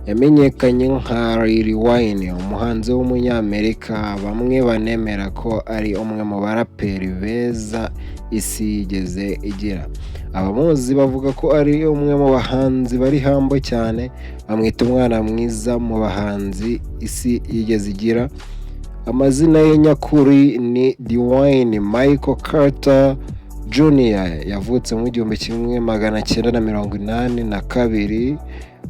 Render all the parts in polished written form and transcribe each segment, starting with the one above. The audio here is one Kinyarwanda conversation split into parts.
yamenyekanye nka Lil Wayne, umuhanzi w'umunyamerika bamwe banemera ko ari umwe mu baraperi beza isi yigeze igira. Abamuzi bavuga ko ari umwe mu bahanzi bari humble cyane, bamwita umwana mwiza mu bahanzi isi yigeze igira. Amazina ye nyakuri ni Dwayne Michael Carter Jr. Yavutse mu 1982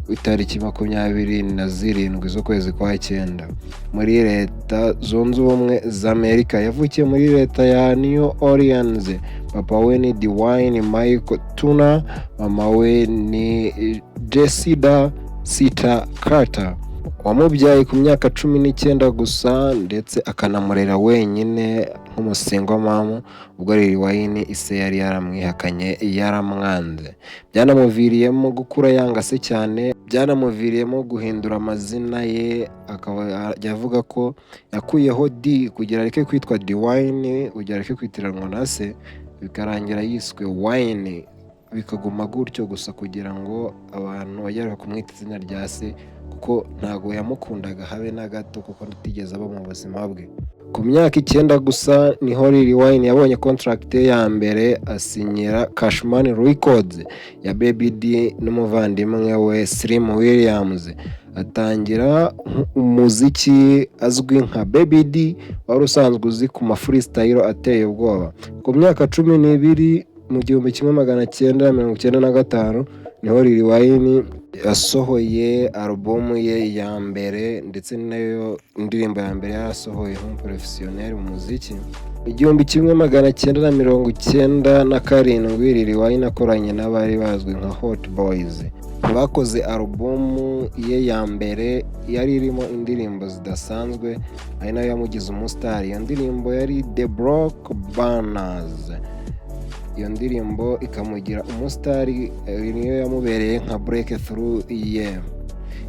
itariki 27 z'ukwezi kwa cyenda muri Leta Zunze Ubumwe za Amerika. Yavukiye muri leta ya New Orleans. Papa we ni Dwayne Michael Turner, mama we ni Jessida Sita Carter. Wamubyaye ku myaka 19 gusa ndetse akanamurera wenyine nk'umusingo mamu, ubwo Lil Wayne ise yari yaramwihakanye yaramwanze. Byanamuviriyemo gukura yanga se cyane, byanamuviriyemo guhindura amazina ye, akaba yavuga ko yakuyeho D kugira areke kwitwa Dwayne, kugira areke kwitiranwa na se, bikarangira yiswe Wayne, bikaguma gutyo gusa kugira ngo abantu bajye kumwita izina rya se, kuko ntago yamukundaga habe na gato, kuko ntigeze aba mu buzima bwe. Ku myaka 9 gusa niho Lil Wayne yabonye contract ya mbere asinyira Cash Money Records ya Baby D n'umuvandimwe we Slim Williams. Atangira umuziki azwi nka Baby D, wari usanzwe uzi ku ma freestyle ateye ubwoba. Ku myaka 12 mu 1995 niho Lil Wayne yasohoye album ye ya mbere, ndetse nayo indirimbo ya mbere yasohoye nk'umuprofessionnel mu muziki. 1997 Lil Wayne akoranye n'abari bazwi nka Hot Boys. Bakoze album ye ya mbere yari irimo indirimbo zidasanzwe, ari nayo yamugize umustar. Iyo ndirimbo yari The Block Banners. Iyo ndirimbo ikamugira umusitari, niyo yamubereye nka breakthrough ye.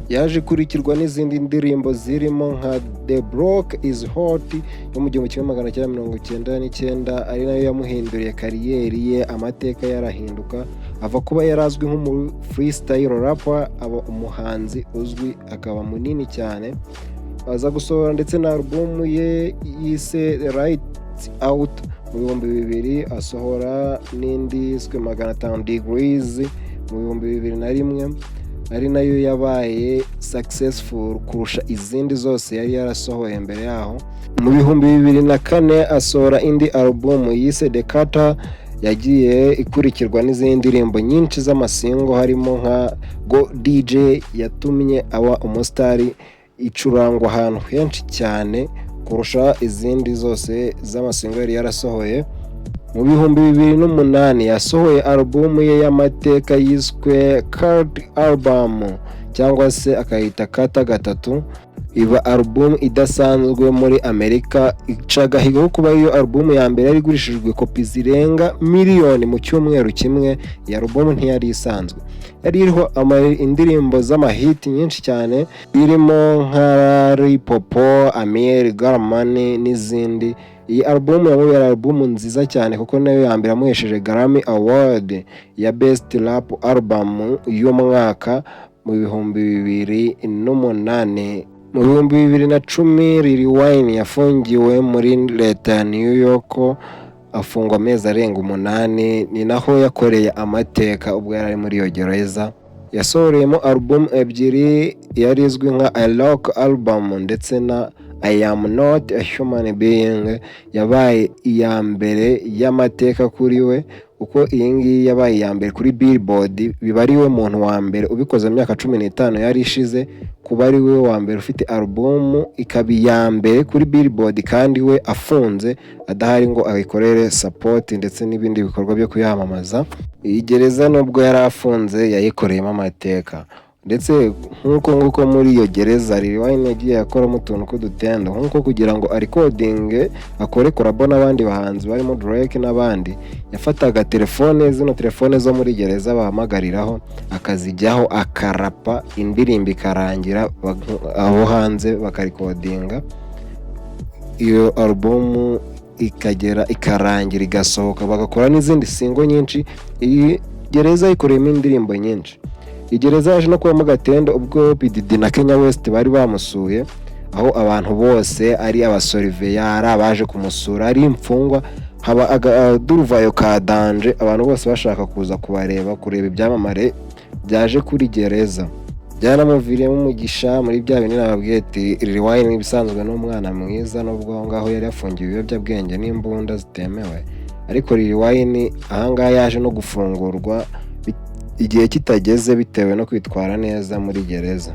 Yaje kurikirwa n'izindi ndirimbo zirimo nka The Block is Hot yo mu 1999, ari nayo yamuhinduriye kariyeri ye, amateka yarahinduka, ava kuba yarazwi nk'umu freestyle rapper aba umuhanzi uzwi, akaba munini cyane. Aza gusohora ndetse na album ye yise Right Out mu 2000, asohora n'indi yiswe 500 Degrees mu 2001, ari nayo yabaye successful kurusha izindi zose yari yarasohoye mbere yaho. Mu 2004 asohora indi album yise The Carter, yagiye ikurikirwa n'izindi ndirimbo nyinshi z'amasingo, harimo nka Go DJ yatumye aba umusitari, icurangwa ahantu henshi cyane kurusha izindi zose z'amasingo yari yarasohoye. Mu 2008 yasohoye album ye y'amateka yiswe Card Album, cyangwa se akayita Kata gatatu. Iba album idasanzwe muri Amerika, icagahigo kuba iyo album ya mbere yari igurishijwe kopi zirenga miliyoni mu cyumweru kimwe. Iyi album ntiyari isanzwe, yari iriho indirimbo z'amahiti nyinshi cyane, irimo nka Ripopo, Amiel, Garamani n'izindi. Iyi album yari album nziza cyane, kuko nayo ya mbere yamuhesheje Grammy Award ya Best Rap Album y'umwaka mu 2008. Mu 2010 Lil Wayne yafungiwe muri leta ya New York, afungwa amezi arenga 8. Ni naho yakoreye amateka ubwo yari muri iyo gereza. Yasohoreyemo album ebyiri, yari izwi nka I Rock Album ndetse na I Am Not a Human Being, yabaye iya mbere y'amateka kuri we, uko iyi ngiyi yabaye iya mbere kuri Billboard. Biba ari we muntu wa mbere ubikoze mu myaka 15 yari ishize, kuba ari we wa mbere ufite album ikaba iya mbere kuri Billboard, kandi we afunze adahari ngo ayikorere support ndetse n'ibindi bikorwa byo kuyamamaza. Iyi gereza nubwo yari afunze yayikoreyemo amateka, ndetse nk'uko muri iyo gereza Lil Wayne yagiye akoramo utuntu k'udutendo, nk'uko kugira ngo recording akore collabo n'abandi bahanzi barimo Drake n'abandi, yafataga telefone, zino telefone zo muri gereza bahamagariraho, akazijyaho akarapa, indirimbo ikarangira, aho hanze bakarecordinga. Iyo album ikagera ikarangira igasohoka, bagakora n'izindi singo nyinshi. Iyi gereza ikoreyemo indirimbo nyinshi. igereza yaje no kubamo gatendo ubwo P-Diddy na Kanye West bari bamusuye, aho abantu bose ari abasoriveyara abaje kumusura ari imfungwa, haba akaduruvayo ka danje, abantu bose bashaka kuza kureba ibyamamare byaje kuri gereza. Byaramuviriyemo umugisha muri bya bintu nababwiye ati Lil Wayne ibisanzwe n'umwana mwiza, nubwo aho ngaho yari yafungiwe ibiyobyabwenge n'imbunda zitemewe, ariko Lil Wayne ahangaha yaje no gufungurwa igihe kitageze bitewe no kwitwara neza muri gereza.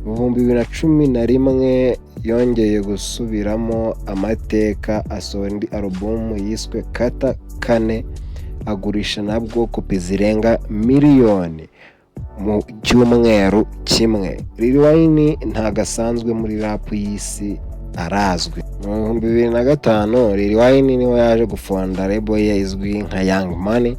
Mu 2011 yongeye gusubiramo amateka, asohora indi alubumu yiswe Kata Kane, agurisha nabwo kopi zirenga miliyoni mu cyumweru kimwe. Lil Wayne ntago asanzwe muri rap y'isi, arazwi. Mu 2005 Lil Wayne niwe yaje gufonda label ye izwi nka Young Money.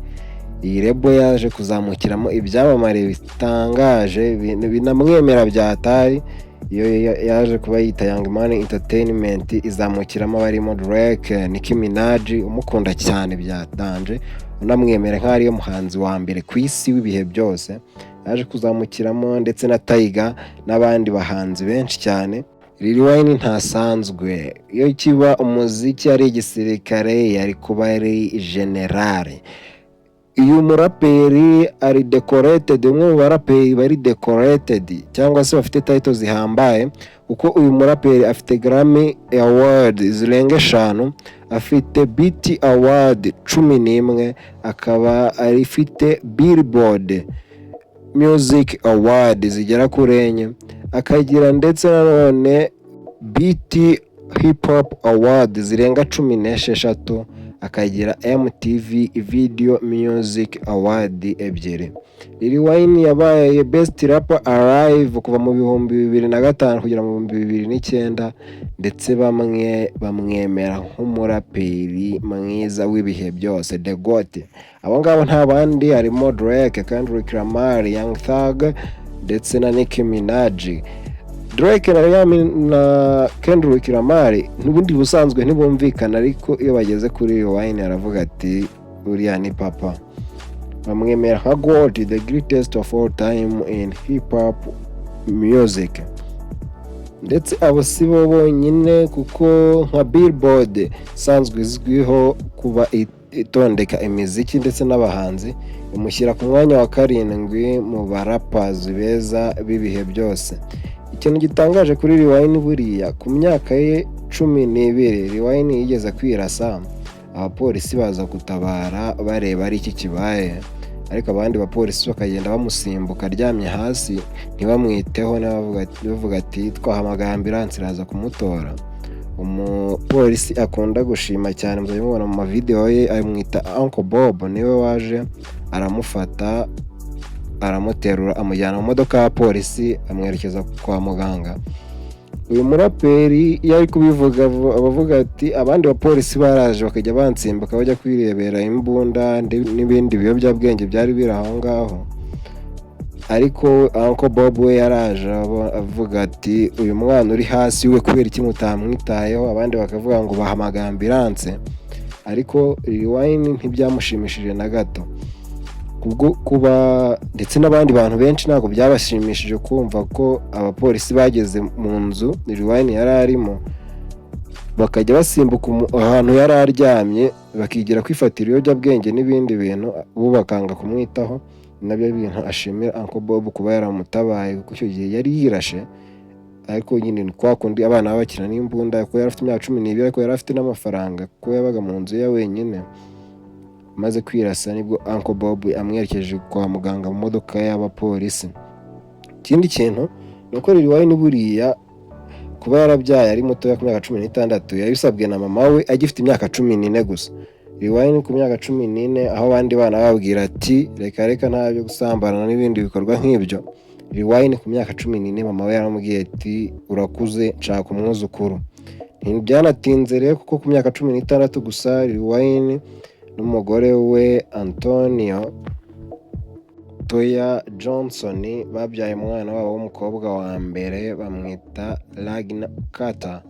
Iyi label yaje kuzamukiramo ibyamamare bitangaje binamwemera byatari. Iyo yaje kuba yita Young Money Entertainment, izamukiramo barimo Drake, Nicki Minaj umukunda cyane byatanje, unamwemera nk'ariyo muhanzi wa mbere ku isi w'ibihe byose. Yaje kuzamukiramo ndetse na Tiger n'abandi bahanzi benshi cyane. Lil Wayne ntasanzwe, iyo kiba umuziki ari igisirikare yari kuba ari generale. Uyu muraperi ari decorated, umwe mu baraperi bari decorated cyangwa se bafite title zihambaye, kuko uyu muraperi afite Grammy Award zirenga 5, afite BET Award 11, akaba arifite Billboard Music Award zigera kuri 4, akagira ndetse nanone BET Hip Hop Award zirenga 16, akagira MTV Video Music Award 2. Lil Wayne yabaye Best Rapper Alive kuva mu 2005 kugera mu 2009, ndetse bamwe bamwemera nk'umuraperi mwiza w'ibihe byose, The GOAT. Abo ngabo nta bandi harimo Drake, Kendrick Lamar, Young Thug ndetse na Nicki Minaj. Drake na Kendrick Lamar n'ubundi busanzwe ntibumvikana, ariko iyo bageze kuri Lil Wayne aravuga ati uriya ni papa. Bamwemera nka GOAT, the greatest of all time in hip hop music. Ndetse abo si bo bonyine, kuko nka Billboard sanzwe izwiho kuba itondeka imiziki ndetse n'abahanzi, imushyira ku mwanya wa 7 mu barappers beza b'ibihe byose. Ikintu gitangaje kuri Lil Wayne buriya, ku myaka ye 12 Lil Wayne yigeze kwirasa, abapolisi baza gutabara bareba ari iki kibaye, ariko abandi bapolisi bakagenda bamusimbuka aryamye hasi ntibamwiteho, bavuga ati twahamagara ambulance iraza kumutora. Umupolisi akunda gushima cyane, muzabibona mu video ye, amwita Uncle Bob, niwe waje aramufata aramuterura amujyana mu modoka ya polisi amwerekeza kwa muganga. Uyu muraperi yari kubivuga abavuga ati abandi bapolisi baraje bakajya bansimbuka bajya kwirebera imbunda n'ibindi biyobyabwenge byari biri aho ngaho, ariko Uncle Bob we yaraje avuga ati uyu mwana uri hasi we kubera iki mutamwitayeho, abandi bakavuga ngo bahamagara ambulance, ariko Lil Wayne ntibyamushimishije na gato. Kubwo kuba ndetse n'abandi bantu benshi ntabwo byabashimishije kumva ko abapolisi bageze mu nzu Lil Wayne yari arimo, bakajya basimbuka ahantu yari aryamye bakigira kwifatira ibiyobyabwenge n'ibindi bintu, bo bakanga kumwitaho. Nabyo bintu ashimira Uncle Bob kuba yaramutabaye, kuko icyo gihe yari yirashe, ariko nyine kwa kundi abana babakina n'imbunda, ko yari afite imyaka 12, ariko yari afite n'amafaranga ko yabaga mu nzu ya wenyine. Maze kwirasa nibwo Uncle Bob amwerekeje kwa muganga mu modoka y'abapolisi. Ikindi kintu nuko Lil Wayne buriya kuba yarabyaye ari muto ya myaka 16 yabisabwe na mama we agifite imyaka 14 gusa. Lil Wayne ku myaka 14, aho abandi bana babwira ati reka ntabyo gusambana n'ibindi bikorwa nk'ibyo, Lil Wayne ku myaka 14 mama we yaramubwiye ati urakuze nshaka umwuzukuru. Ntibyanatinze rero, kuko ku myaka 16 gusa Lil Wayne n'umugore we Antonio Toya Johnson babyaye umwana wabo w'umukobwa wa mbere bamwita Ragna Carter.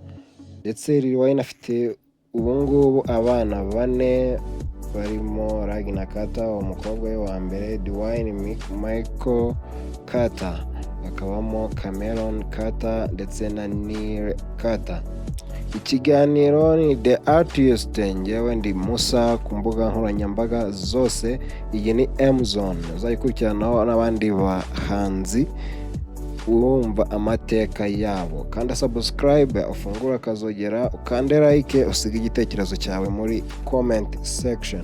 Ndetse Lil Wayne afite ubungubu abana 4 barimo Ragna Carter umukobwa we wa mbere, Dwayne Michael Carter, hakabamo Cameron Carter ndetse na Neil Carter. Ikiganiro ni The Artist, njyewe ndi Musa ku mbuga nkoranyambaga zose. Iyi ni M-Zone, uzayikurikiranaho n'abandi bahanzi wumva amateka yabo. Kanda subscribe, ufungura akazogera, ukande like, usiga igitekerezo cyawe muri comment section.